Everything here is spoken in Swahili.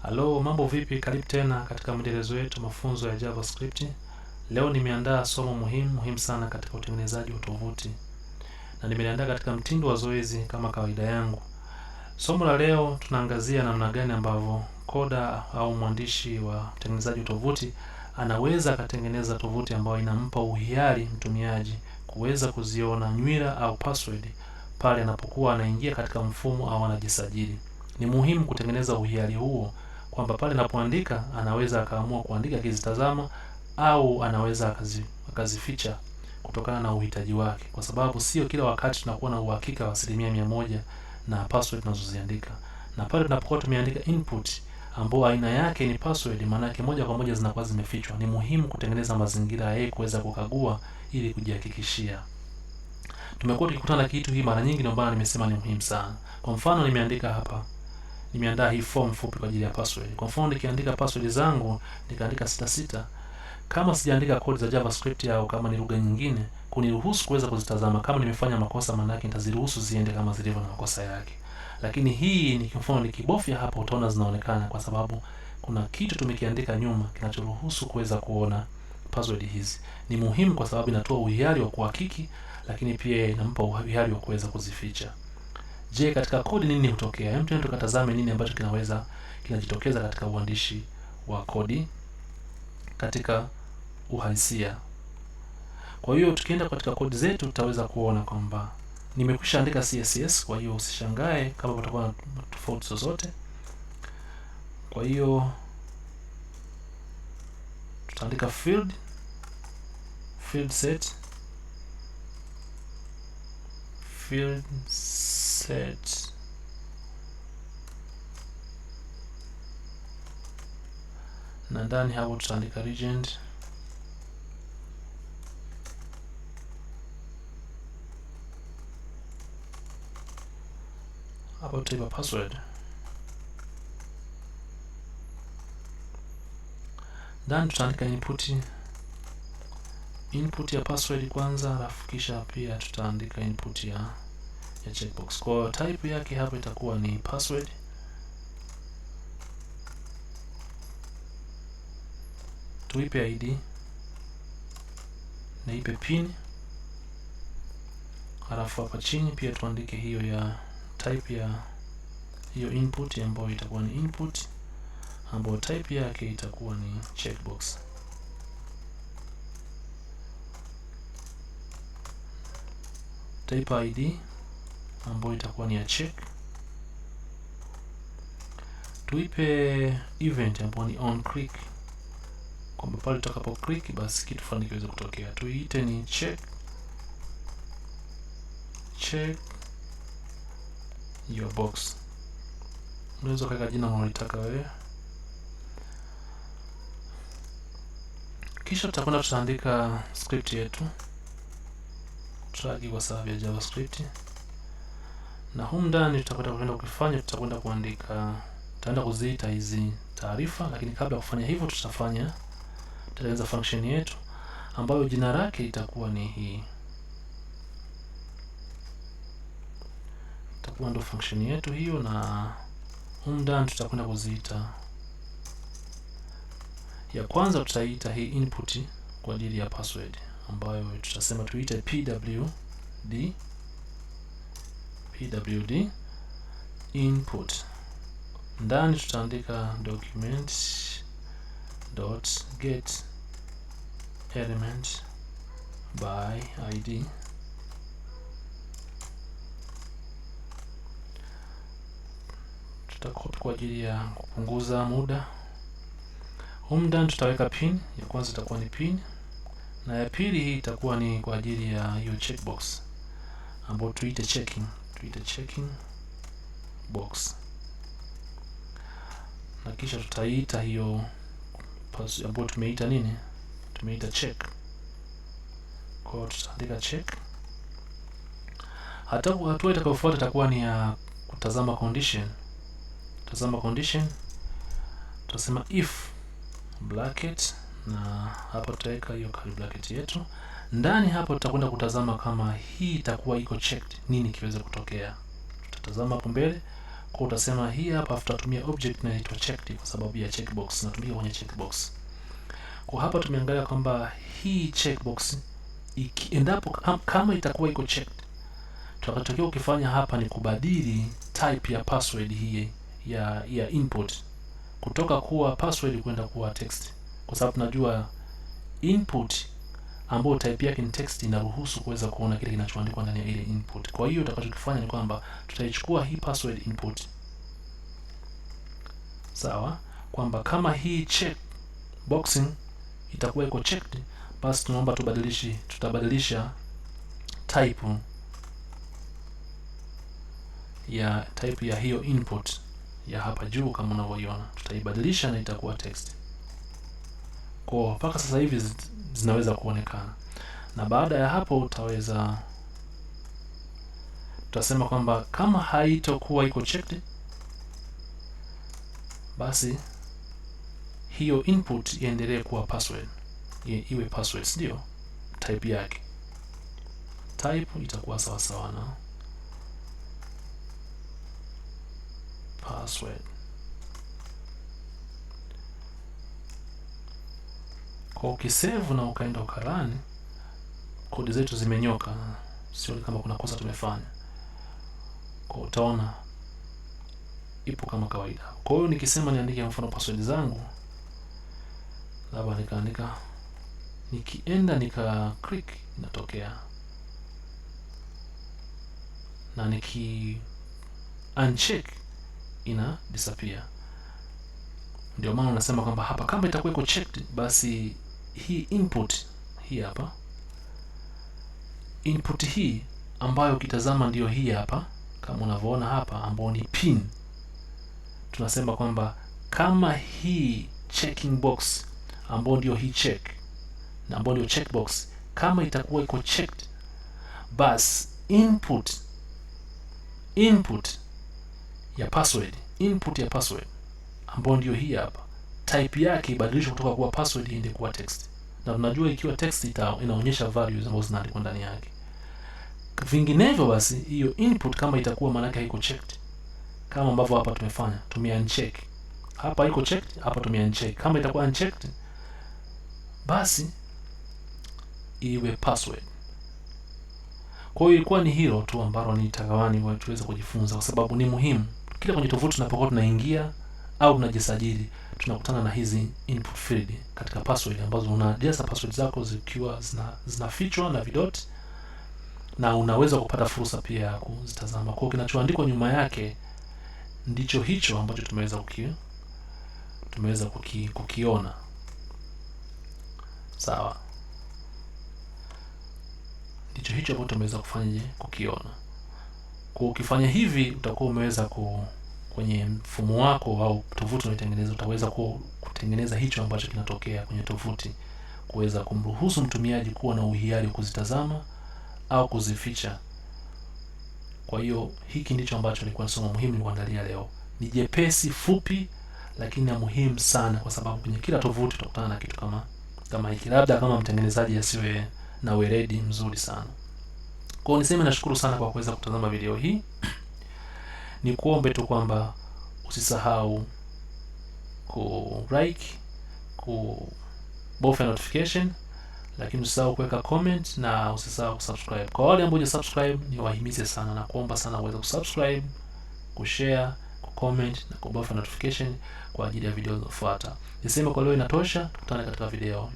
Halo, mambo vipi? Karibu tena katika mwendelezo wetu mafunzo ya JavaScript. Leo nimeandaa somo muhimu sana katika utengenezaji wa tovuti. Na nimeandaa katika mtindo wa zoezi kama kawaida yangu. Somo la leo tunaangazia namna gani ambavyo koda au mwandishi wa utengenezaji wa tovuti anaweza akatengeneza tovuti ambayo inampa uhiari mtumiaji kuweza kuziona nywila au password pale anapokuwa anaingia katika mfumo au anajisajili. Ni muhimu kutengeneza uhiari huo kwamba pale anapoandika anaweza akaamua kuandika akizitazama au anaweza akazificha kutokana na uhitaji wake, kwa sababu sio kila wakati tunakuwa na uhakika wa 100% na password tunazoziandika. Na pale tunapokuwa tumeandika input ambayo aina yake ni password, maana yake moja kwa moja zinakuwa zimefichwa. Ni muhimu kutengeneza mazingira yeye kuweza kukagua ili kujihakikishia. Tumekuwa tukikutana kitu hii mara nyingi, ndio maana nimesema ni muhimu sana. Kwa mfano nimeandika hapa, nimeandaa hii form fupi kwa ajili ya password. Kwa mfano nikiandika password zangu nikaandika 66, kama sijaandika code za JavaScript au kama ni lugha nyingine kuniruhusu kuweza kuzitazama, kama nimefanya makosa maana yake nitaziruhusu ziende kama zilivyo na makosa yake. Lakini hii ni mfano, nikibofya hapa utaona zinaonekana kwa sababu kuna kitu tumekiandika nyuma kinachoruhusu kuweza kuona password hizi. Ni muhimu kwa sababu inatoa uhiari wa kuhakiki, lakini pia inampa uhiari wa kuweza kuzificha. Je, katika kodi nini hutokea? Hebu tuende tukatazame nini ambacho kinajitokeza katika uandishi wa kodi katika uhalisia. Kwa hiyo tukienda katika kodi zetu tutaweza kuona kwamba nimekwisha andika CSS, kwa hiyo usishangae kama kutakuwa na tofauti zozote. Kwa hiyo tutaandika field set na ndani hapo tutaandika legend hapo tutaipa password. Ndani tutaandika input ya password kwanza, alafu kisha pia tutaandika input ya checkbox. Kwa type yake hapo itakuwa ni password. Tuipe ID na ipe pin, alafu hapa chini pia tuandike hiyo ya type ya hiyo input ambayo itakuwa ni input, ambayo type yake itakuwa ni checkbox. Type ID ambayo itakuwa ni ya check. Tuipe event ambayo ni on click, kwamba pale tutakapo click basi kitu fulani kiweze kutokea. Tuiite ni check your box. Unaweza kuweka jina unalotaka wewe. Kisha tutakwenda tutaandika script yetu, tutagi kwa sababu ya JavaScript, na humu ndani tutakwenda kufanya, tutakwenda kuandika, tutaenda kuziita hizi taarifa. Lakini kabla ya kufanya hivyo tutaanza function yetu ambayo jina lake itakuwa ni hii, itakuwa ndo function yetu hiyo, na humu ndani tutakwenda kuziita. Ya kwanza tutaita hii input kwa ajili ya password, ambayo tutasema tuite pwd input. Ndani tutaandika document.get element by id. Tutakopi kwa ajili ya kupunguza muda. Humu ndani tutaweka pin. Ya kwanza itakuwa ni pin, na ya pili hii itakuwa ni kwa ajili ya hiyo checkbox ambayo tuite checking box, na kisha tutaita hiyo ambayo tumeita nini, tumeita check. Kwa hiyo tutaandika check. Hatua itakayofuata itakuwa ni ya kutazama condition. Tutasema if bracket, na hapo tutaweka hiyo curly bracket yetu. Ndani hapo tutakwenda kutazama kama hii itakuwa iko checked, nini kiweze kutokea. Tutatazama hapo mbele Kwa utasema hii hapa tutatumia object inaitwa checked kwa sababu ya checkbox, natumia kwenye checkbox. Kwa hapa tumeangalia kwamba hii checkbox endapo kama itakuwa iko checked, tutakachotakiwa ukifanya hapa ni kubadili type ya password hii ya input kutoka kuwa password kwenda kuwa text, kwa sababu tunajua input ambayo type yake ni text inaruhusu kuweza kuona kile kinachoandikwa ndani ya ile input. Kwa hiyo tutakachokifanya ni kwamba tutaichukua hii password input, sawa, kwamba kama hii check boxing itakuwa iko checked, basi tunaomba tutabadilisha type ya hiyo input ya hapa juu kama unavyoiona, tutaibadilisha na itakuwa text. Kwa mpaka sasa hivi zinaweza kuonekana, na baada ya hapo tutasema kwamba kama haitokuwa iko checked, basi hiyo input iendelee kuwa password, iwe password, ndio type yake. Type itakuwa sawa sawa na password. Kwa ukisave na ukaenda ukarani, kodi zetu zimenyoka, sio kama kuna kosa tumefanya. Kwa utaona ipo kama kawaida. Kwa hiyo nikisema niandike mfano password zangu, labda nikaandika, nikienda nika click inatokea, na niki uncheck ina disappear. Ndio maana unasema kwamba hapa kama itakuwa iko checked, basi hii input hii hapa, input hii ambayo ukitazama ndio hii hapa kama unavyoona hapa, ambayo ni pin, tunasema kwamba kama hii checking box ambayo ndio hii check na ambayo ndio checkbox, kama itakuwa iko checked, basi input ya password ambayo ndio hii hapa, type yake ibadilishwe kutoka kuwa password iende kuwa text. Na tunajua ikiwa text inaonyesha values ambazo zinaandikwa ndani yake. Vinginevyo basi hiyo input kama itakuwa maana yake haiko checked, kama ambavyo hapa tumefanya, tumia uncheck. Hapa iko checked, hapa tumia uncheck. Kama itakuwa unchecked, basi iwe password. Kwa hiyo ilikuwa ni hilo tu ambalo nitagawani tuweze kujifunza, kwa sababu ni muhimu. Kila kwenye tovuti tunapokuwa tunaingia au tunajisajili, tunakutana na hizi input field katika password ambazo unajaza password zako zikiwa zinafichwa na vidot, na unaweza kupata fursa pia ya kuzitazama. Kwa hiyo kinachoandikwa nyuma yake ndicho hicho ambacho tumeweza kukiona. Sawa, ndicho hicho ambacho tumeweza kukiona. Kwa ukifanya hivi utakuwa umeweza kwenye mfumo wako au tovuti unayotengeneza, utaweza kutengeneza hicho ambacho kinatokea kwenye tovuti, kuweza kumruhusu mtumiaji kuwa na uhiari kuzitazama au kuzificha. Kwa hiyo hiki ndicho ambacho nilikuwa somo muhimu nikuandalia leo. Ni jepesi, fupi, lakini ni muhimu sana, kwa sababu kwenye kila tovuti utakutana na kitu kama hiki, labda kama mtengenezaji asiwe na weledi mzuri sana. Kwa hiyo niseme nashukuru sana kwa kuweza kutazama video hii. Ni kuombe tu kwamba usisahau like, kubofya notification, lakini usisahau kuweka comment na usisahau kusubscribe. Kwa wale ambao hujasubscribe, ni wahimize sana na kuomba sana uweze kusubscribe, kushare, kucomment na kubofya notification kwa ajili ya video zinazofuata. Niseme kwa leo inatosha, tukutane katika video